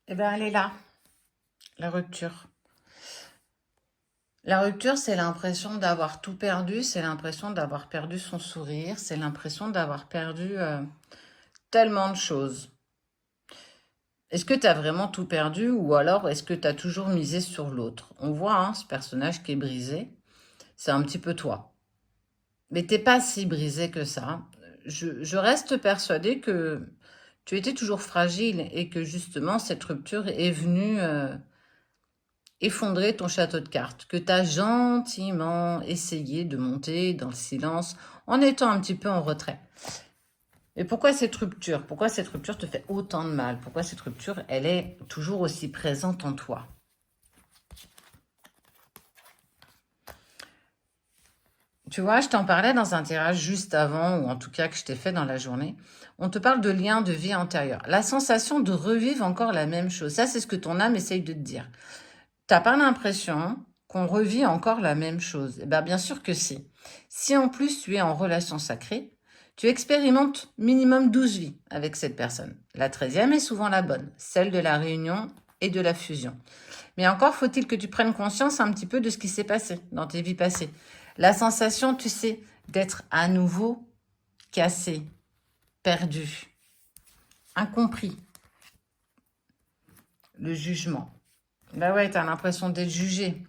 Eh bien, elle est là, la rupture. La rupture, c'est l'impression d'avoir tout perdu, c'est l'impression d'avoir perdu son sourire, c'est l'impression d'avoir perdu tellement de choses. Est-ce que tu as vraiment tout perdu ou alors est-ce que tu as toujours misé sur l'autre? On voit hein, ce personnage qui est brisé, c'est un petit peu toi. Mais t'es pas si brisé que ça. Je reste persuadée que tu étais toujours fragile et que justement cette rupture est venue effondrer ton château de cartes, que tu as gentiment essayé de monter dans le silence en étant un petit peu en retrait. Et pourquoi cette rupture? Pourquoi cette rupture te fait autant de mal? Pourquoi cette rupture, elle est toujours aussi présente en toi? Tu vois, je t'en parlais dans un tirage juste avant, ou en tout cas que je t'ai fait dans la journée. On te parle de lien de vie antérieure. La sensation de revivre encore la même chose. Ça, c'est ce que ton âme essaye de te dire. T'as pas l'impression qu'on revit encore la même chose? Eh bien, bien sûr que si. Si en plus tu es en relation sacrée, tu expérimentes minimum 12 vies avec cette personne. La 13e est souvent la bonne, celle de la réunion et de la fusion. Mais encore faut-il que tu prennes conscience un petit peu de ce qui s'est passé dans tes vies passées. La sensation, tu sais, d'être à nouveau cassé, perdu, incompris. Le jugement. Bah ouais, t'as l'impression d'être jugé.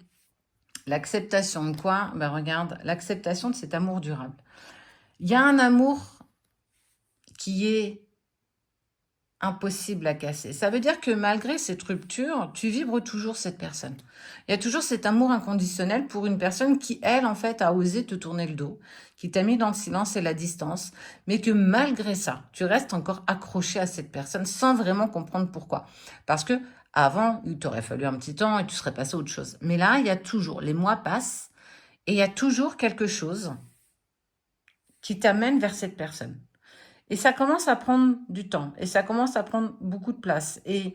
L'acceptation de quoi? Ben regarde, l'acceptation de cet amour durable. Il y a un amour qui est impossible à casser. Ça veut dire que malgré cette rupture, tu vibres toujours cette personne. Il y a toujours cet amour inconditionnel pour une personne qui, elle, en fait, a osé te tourner le dos, qui t'a mis dans le silence et la distance, mais que malgré ça, tu restes encore accroché à cette personne sans vraiment comprendre pourquoi. Parce que avant, il t'aurait fallu un petit temps et tu serais passé à autre chose. Mais là, il y a toujours, les mois passent, et il y a toujours quelque chose qui t'amène vers cette personne. Et ça commence à prendre du temps, et ça commence à prendre beaucoup de place. Et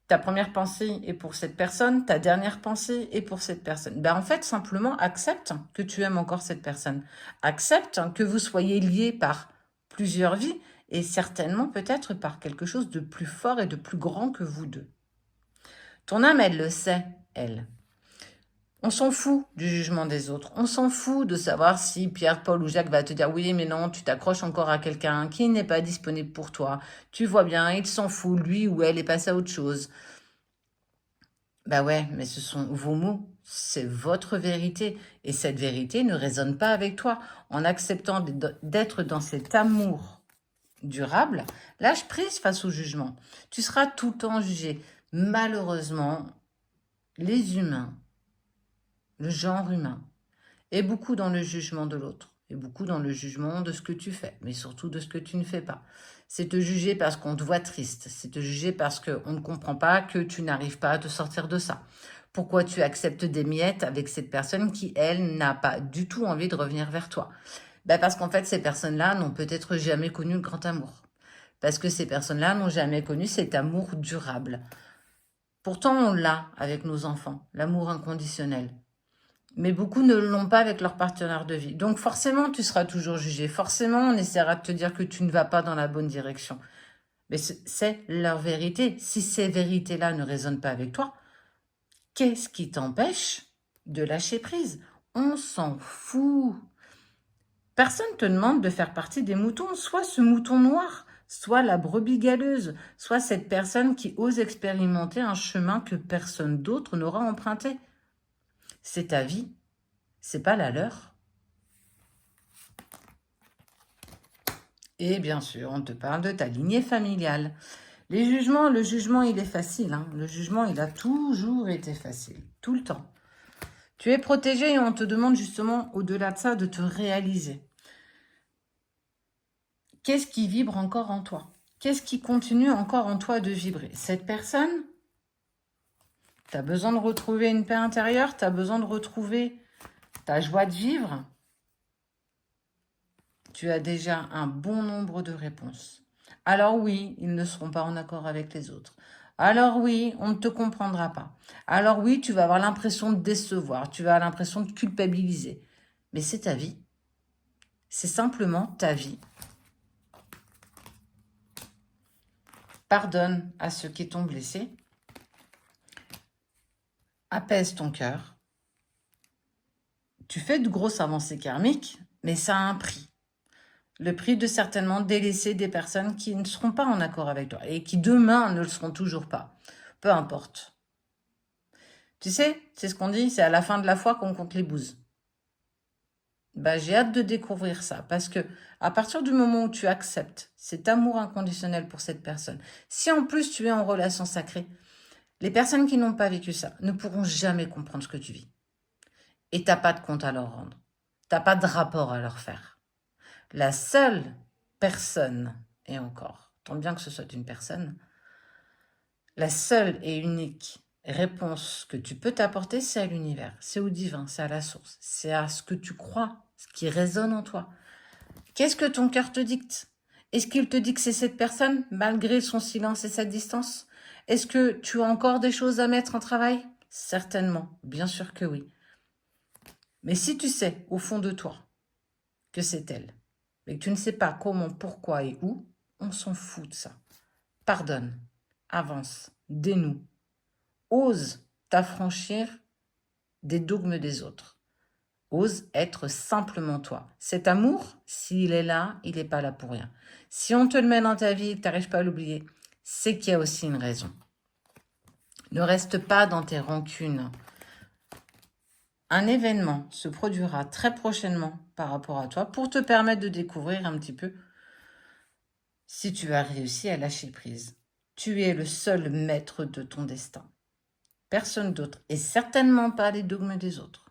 ta première pensée est pour cette personne, ta dernière pensée est pour cette personne. Ben en fait, simplement accepte que tu aimes encore cette personne. Accepte que vous soyez liés par plusieurs vies, et certainement peut-être par quelque chose de plus fort et de plus grand que vous deux. Ton âme, elle le sait, elle. On s'en fout du jugement des autres. On s'en fout de savoir si Pierre, Paul ou Jacques va te dire oui, mais non, tu t'accroches encore à quelqu'un qui n'est pas disponible pour toi. Tu vois bien, il s'en fout, lui ou elle est passé à autre chose. Bah ouais, mais ce sont vos mots, c'est votre vérité. Et cette vérité ne résonne pas avec toi. En acceptant d'être dans cet amour durable, lâche prise face au jugement. Tu seras tout le temps jugé. Malheureusement, les humains, le genre humain, et beaucoup dans le jugement de l'autre, et beaucoup dans le jugement de ce que tu fais, mais surtout de ce que tu ne fais pas. C'est te juger parce qu'on te voit triste, c'est te juger parce qu'on ne comprend pas que tu n'arrives pas à te sortir de ça. Pourquoi tu acceptes des miettes avec cette personne qui, elle, n'a pas du tout envie de revenir vers toi? Ben parce qu'en fait, ces personnes-là n'ont peut-être jamais connu le grand amour. Parce que ces personnes-là n'ont jamais connu cet amour durable. Pourtant, on l'a avec nos enfants, l'amour inconditionnel. Mais beaucoup ne l'ont pas avec leur partenaire de vie. Donc forcément, tu seras toujours jugé. Forcément, on essaiera de te dire que tu ne vas pas dans la bonne direction. Mais c'est leur vérité. Si ces vérités-là ne résonnent pas avec toi, qu'est-ce qui t'empêche de lâcher prise? On s'en fout. Personne ne te demande de faire partie des moutons. Soit ce mouton noir, soit la brebis galeuse, soit cette personne qui ose expérimenter un chemin que personne d'autre n'aura emprunté. C'est ta vie, c'est pas la leur. Et bien sûr, on te parle de ta lignée familiale. Le jugement, il est facile. Hein. Le jugement, il a toujours été facile, tout le temps. Tu es protégé et on te demande justement, au-delà de ça, de te réaliser. Qu'est-ce qui vibre encore en toi? Qu'est-ce qui continue encore en toi de vibrer? Cette personne, tu as besoin de retrouver une paix intérieure, tu as besoin de retrouver ta joie de vivre. Tu as déjà un bon nombre de réponses. Alors oui, ils ne seront pas en accord avec les autres. Alors oui, on ne te comprendra pas. Alors oui, tu vas avoir l'impression de décevoir, tu vas avoir l'impression de culpabiliser. Mais c'est ta vie. C'est simplement ta vie. Pardonne à ceux qui t'ont blessé. apaise ton cœur. Tu fais de grosses avancées karmiques, mais ça a un prix. Le prix de certainement délaisser des personnes qui ne seront pas en accord avec toi et qui demain ne le seront toujours pas. Peu importe. Tu sais, c'est ce qu'on dit, c'est à la fin de la foi qu'on compte les bouses. Bah, j'ai hâte de découvrir ça parce que à partir du moment où tu acceptes cet amour inconditionnel pour cette personne, si en plus tu es en relation sacrée, les personnes qui n'ont pas vécu ça ne pourront jamais comprendre ce que tu vis. Et t'as pas de compte à leur rendre. T'as pas de rapport à leur faire. La seule personne, et encore, tant bien que ce soit une personne, la seule et unique réponse que tu peux t'apporter, c'est à l'univers, c'est au divin, c'est à la source, c'est à ce que tu crois, ce qui résonne en toi. Qu'est-ce que ton cœur te dicte? Est-ce qu'il te dit que c'est cette personne, malgré son silence et sa distance? Est-ce que tu as encore des choses à mettre en travail? Certainement, bien sûr que oui. Mais si tu sais, au fond de toi, que c'est elle, mais que tu ne sais pas comment, pourquoi et où, on s'en fout de ça. Pardonne, avance, dénoue, ose t'affranchir des dogmes des autres. Ose être simplement toi. Cet amour, s'il est là, il n'est pas là pour rien. Si on te le met dans ta vie et que tu n'arrives pas à l'oublier, c'est qu'il y a aussi une raison. Ne reste pas dans tes rancunes. Un événement se produira très prochainement par rapport à toi pour te permettre de découvrir un petit peu si tu as réussi à lâcher prise. Tu es le seul maître de ton destin. Personne d'autre et certainement pas les dogmes des autres.